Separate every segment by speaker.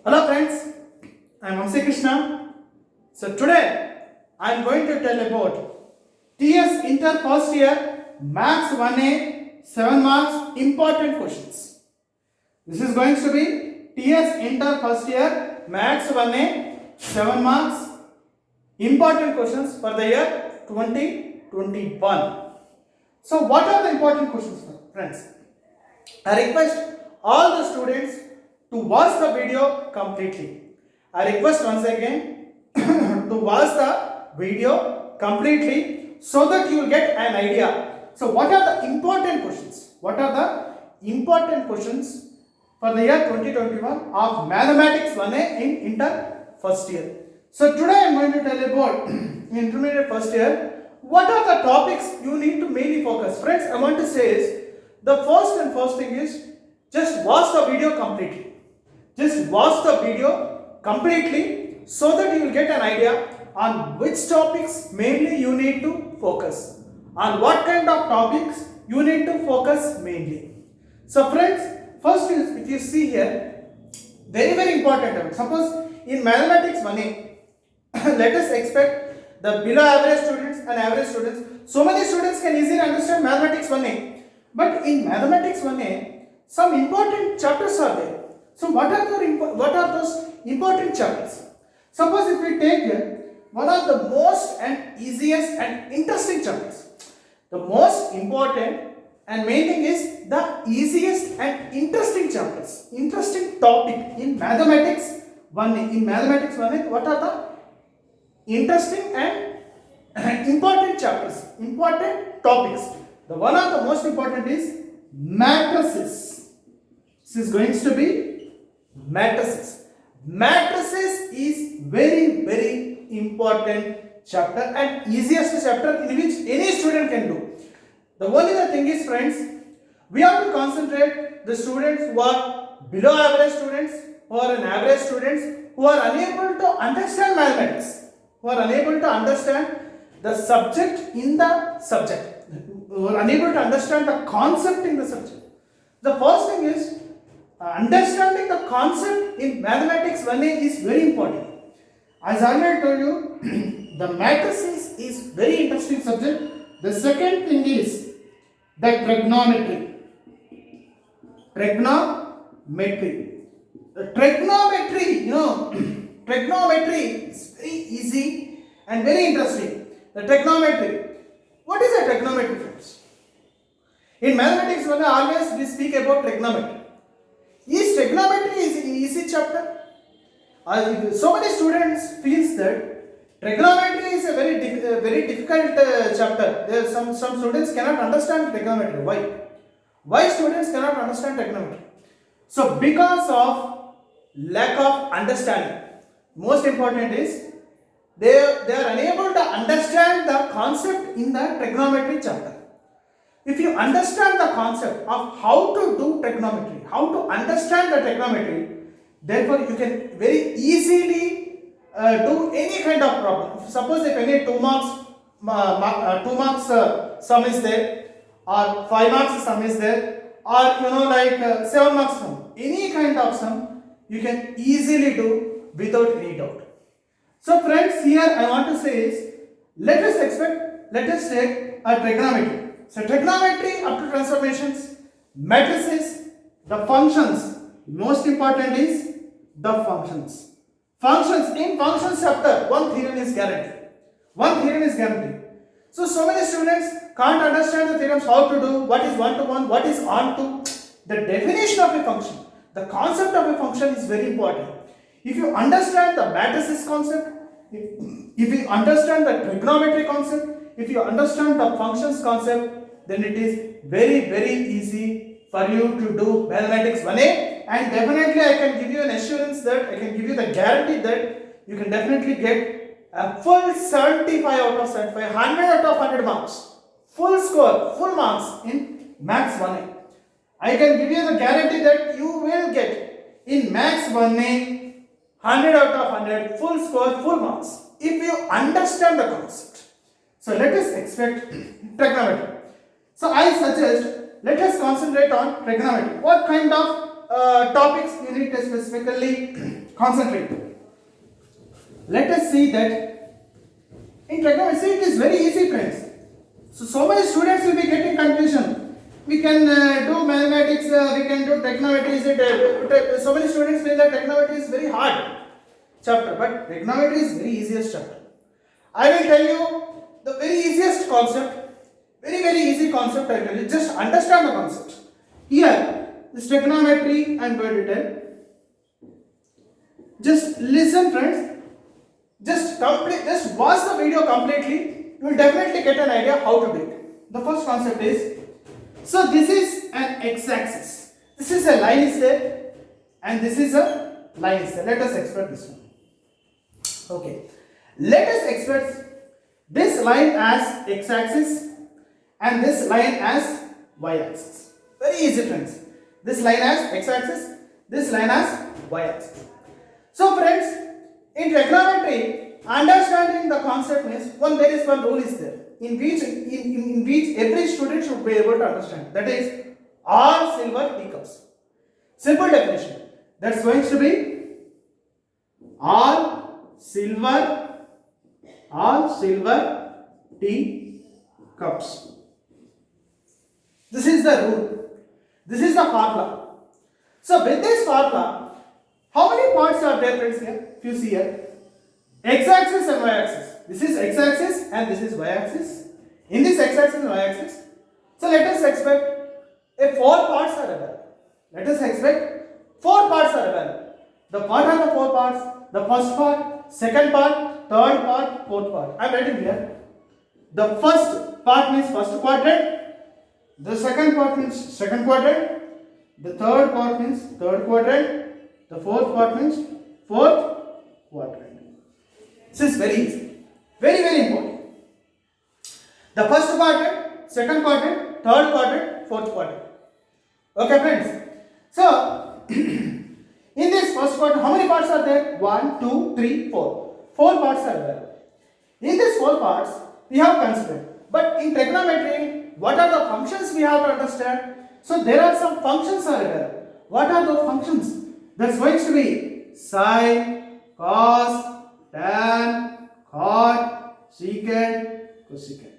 Speaker 1: Hello friends, I am Vamsi Krishna. So today I am going to tell about TS Inter first year Maths 1A 7 marks important questions. This is going to be TS Inter first year Maths 1A 7 marks important questions for the year 2021. So what are the important questions, friends? I request all the students to watch the video completely. I request once again to watch the video completely so that you will get an idea. So what are the important questions? What are the important questions for the year 2021 of Mathematics 1A in Inter first year? So today I am going to tell you about intermediate first year. What are the topics you need to mainly focus? Friends, I want to say is the first thing is just watch the video completely. Just watch the video completely so that you will get an idea on which topics mainly you need to focus. On what kind of topics you need to focus mainly. So friends, first is if you see here, very important. Suppose in Mathematics 1A, let us expect the below average students and average students. So many students can easily understand Mathematics 1A. But in Mathematics 1A, some important chapters are there. So what are those important chapters? Suppose if we take here one of the most and easiest and interesting chapters. The most important and main thing is the easiest and interesting chapters. Interesting topic in Mathematics 1A. In Mathematics 1A, what are the interesting and important chapters, important topics? The one of the most important is matrices. This is going to be matrices. Matrices is very important chapter and easiest chapter in which any student can do. The only thing is, friends, we have to concentrate the students who are below average students, who are an average students, who are unable to understand mathematics, who are unable to understand the subject in the subject, who are unable to understand the concept in the subject. The first thing is understanding the concept in Mathematics 1A is very important. As I already told you, the matrices is very interesting subject. The second thing is the trigonometry. Trigonometry. The trigonometry, trigonometry is very easy and very interesting. The trigonometry. What is a trigonometry, friends? In Mathematics 1A, always we speak about trigonometry. Is trigonometry is an easy chapter? So many students feels that trigonometry is a very difficult chapter. There some students cannot understand trigonometry. Why? Why students cannot understand trigonometry? So because of lack of understanding. Most important is they are unable to understand the concept in the trigonometry chapter. If you understand the concept of how to do trigonometry, how to understand the trigonometry, therefore you can very easily do any kind of problem. Suppose if any 2 marks sum is there, or 5 marks sum is there, or 7 marks sum, any kind of sum you can easily do without any doubt. So friends, here I want to say is, let us take a trigonometry. So trigonometry up to transformations, matrices, the functions. Most important is the functions. Functions, in functions chapter, one theorem is guaranteed. One theorem is guaranteed. So many students can't understand the theorems, how to do, what is one to one, what is on to. The definition of a function, the concept of a function is very important. If you understand the matrices concept, if you understand the trigonometry concept, if you understand the functions concept, then it is very easy for you to do Mathematics 1A, and definitely I can give you an assurance that, I can give you the guarantee that you can definitely get a full 75 out of 75, 100 out of 100 marks, full score, full marks in Maths 1A. I can give you the guarantee that you will get in Maths 1A 100 out of 100, full score, full marks, if you understand the concept. So let us expect trigonometry. So I suggest, let us concentrate on trigonometry. What kind of topics you need to specifically concentrate. Let us see that in trigonometry it is very easy, friends. So many students will be getting confusion. We can do mathematics, we can do trigonometry. So many students feel that trigonometry is very hard chapter, but trigonometry is very easiest chapter. I will tell you the very easiest concept, very easy concept. I tell you, just understand the concept. Here, this trigonometry I am going to tell. Just listen, friends. Just watch the video completely. You will definitely get an idea how to do it. The first concept is, so this is an x-axis. This is a line is there, and this is a line is there. Let us expert this one. Okay. Let us expect this line as x-axis and this line as y-axis. Very easy, friends. This line as x-axis, this line as y-axis. So, friends, in trigonometry, understanding the concept means there is one rule is there in which every student should be able to understand. That is all silver teacups. Simple definition. That's going to be all silver tea cups. This is the rule. This is the formula. So with this formula, how many parts are there, friends, here? If you see here, x-axis and y-axis. This is x-axis and this is y-axis. In this x-axis and y-axis, so let us expect 4 parts are available. Let us expect 4 parts are available. What are the 4 parts? The first part, second part, third part, fourth part. I am writing here. The first part means first quadrant. The second part means second quadrant. The third part means third quadrant. The fourth part means fourth quadrant. This is very easy. Very important. The first quadrant, second quadrant, third quadrant, fourth quadrant. Okay, friends. So, in this first quadrant, how many parts are there? 1, 2, 3, 4. 4 parts are there. In these 4 parts, we have considered. But in trigonometry, what are the functions we have to understand? So there are some functions are there. What are those functions? That's going to be sine, cos, tan, cot, secant, cosecant.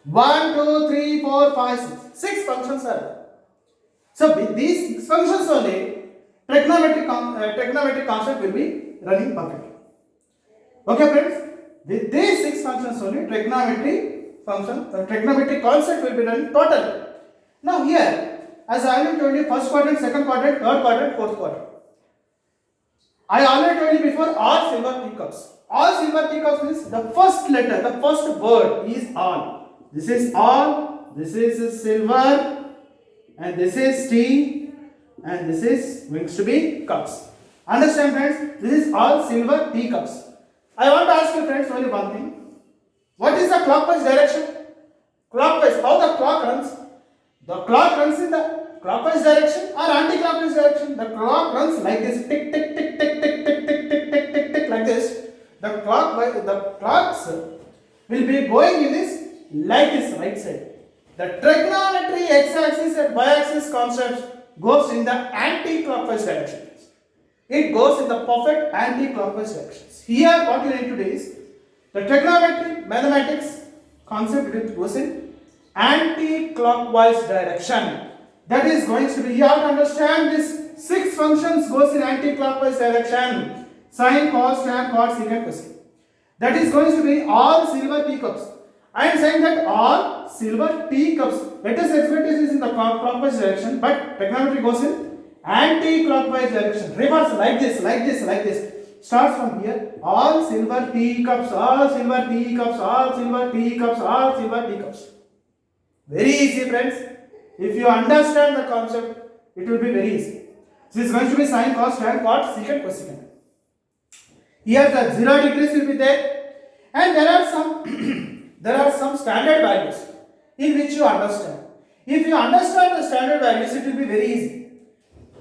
Speaker 1: 1, 2, 3, 4, 5, 6. 6 functions are there. So with these 6 functions only, trigonometric concept will be running perfectly. Okay, friends? With these 6 functions only, trigonometric concept will be running totally. Now here, as I already told you, first quadrant, second quadrant, third quadrant, fourth quadrant. I already told you before, all silver teacups. All silver teacups means the first letter, the first word is all. This is all, this is silver, and this is tea, and this is going to be cups. Understand, friends? This is all silver teacups. I want to ask you, friends, only one thing. What is the clockwise direction? Clockwise, how the clock runs? The clock runs in the clockwise direction or anti-clockwise direction? The clock runs like this, tick, tick, tick, tick, tick, tick, tick, tick, tick, tick, tick, like this. The clocks will be going in this, like this, right side. The trigonometry x-axis and y-axis concept goes in the anti-clockwise direction. It goes in the perfect anti-clockwise directions. Here, what you need to do is the trigonometry mathematics concept goes in anti-clockwise direction. That is going to be, you have to understand this 6 functions goes in anti-clockwise direction. Sine, cos, tan, cot, secant, cosecant. That is going to be all silver teacups. I am saying that all silver teacups. Let us expect this is in the clockwise direction, but trigonometry goes in anti-clockwise direction. Reverse like this, like this, like this. Starts from here. All silver teacups, all silver teacups, all silver teacups, all silver teacups. Very easy, friends. If you understand the concept, it will be very easy. This is going to be sine, cos, tan, cot, secant, cosecant. Here the 0 degrees will be there, and there are some standard values in which you understand. If you understand the standard values, it will be very easy.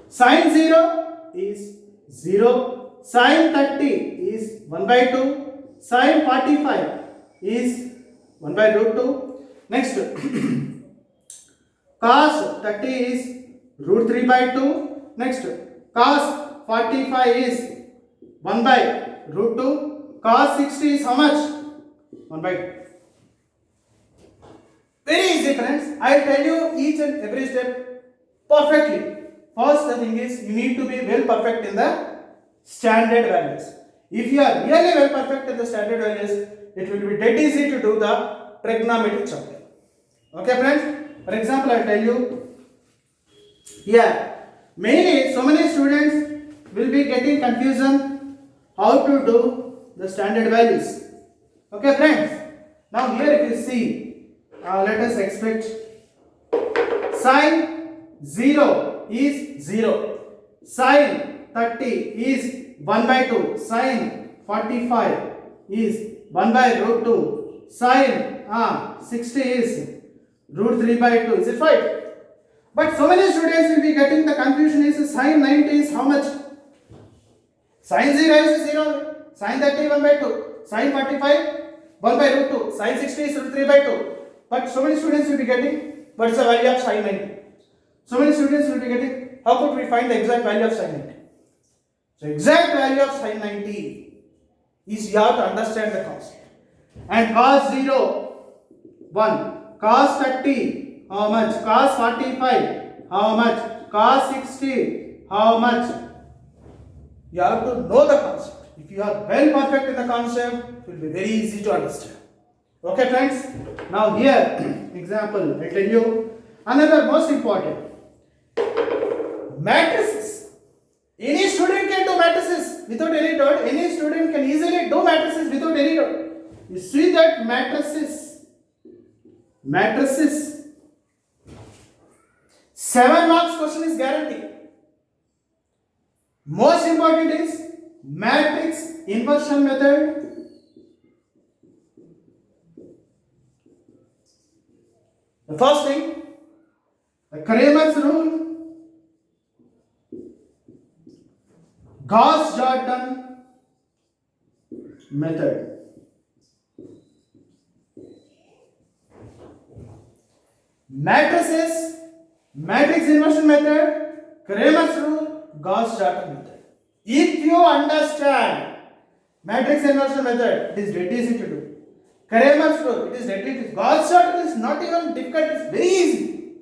Speaker 1: Sine 0 is 0, sine 30 is 1 by 2, sine 45 is 1 by root 2. Next, cos 30 is root 3 by 2. Next, cos 45 is 1 by root 2. Cos 60 is how much? 1 by 2. Very easy, friends. I will tell you each and every step perfectly. First, the thing is you need to be well perfect in the standard values. If you are really well perfect in the standard values, it will be dead easy to do the trigonometry chapter. Okay, friends? For example, I will tell you here. Mainly, so many students will be getting confusion how to do the standard values. Okay, friends? Now here if you see, let us expect sine 0 is 0, sine 30 is 1 by 2, sine 45 is 1 by root 2, sine 60 is root 3 by 2. Is it right? But so many students will be getting the confusion is sine 90 is how much? Sine 0 is 0, sine 30 1 by 2, sine 45 1 by root 2, sine 60 is root 3 by 2. But so many students will be getting what is the value of sine 90. So many students will be getting, how could we find the exact value of sine 90? So exact value of sine 90 is you have to understand the concept. And cos 0, 1, cos 30, how much? Cos 45, how much? Cos 60, how much? You have to know the concept. If you are well perfect in the concept, it will be very easy to understand. Okay, friends? Now here, example, I tell you another most important. Matrices. Any student can do matrices without any doubt. Any student can easily do matrices without any doubt. You see that matrices. 7 marks question is guaranteed. Most important is matrix inversion method. The first thing, the Cramer's rule, Gauss-Jordan method. Matrices, matrix inversion method, Cramer's rule, Gauss-Jordan method. If you understand matrix inversion method, it is dead easy to do. Cramer's rule, it is dead easy. Gauss-Jordan is not even difficult, it is very easy.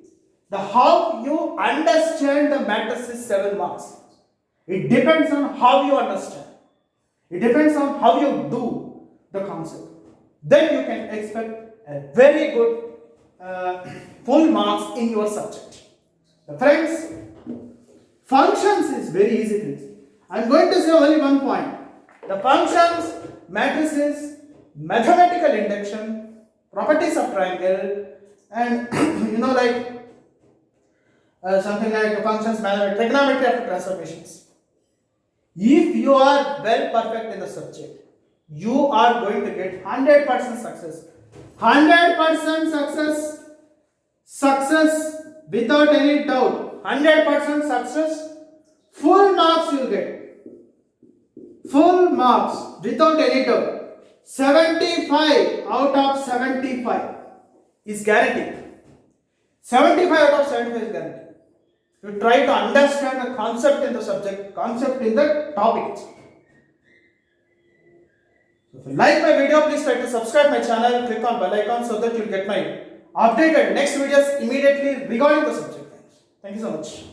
Speaker 1: The how you understand the matrices 7 marks. It depends on how you understand. It depends on how you do the concept. Then you can expect a very good full marks in your subject. Friends, functions is very easy things. I am going to say only one point. The functions, matrices, mathematical induction, properties of triangle, and something like functions, trigonometry of transformations. If you are well perfect in the subject, you are going to get 100% success. 100% success without any doubt. 100% success, full marks you will get. Full marks without any doubt. 75 out of 75 is guaranteed. 75 out of 75 is guaranteed. You try to understand the concept in the subject, concept in the topic. So if you like my video, please try to subscribe my channel, click on bell icon so that you will get my updated next videos immediately regarding the subject. Thank you so much.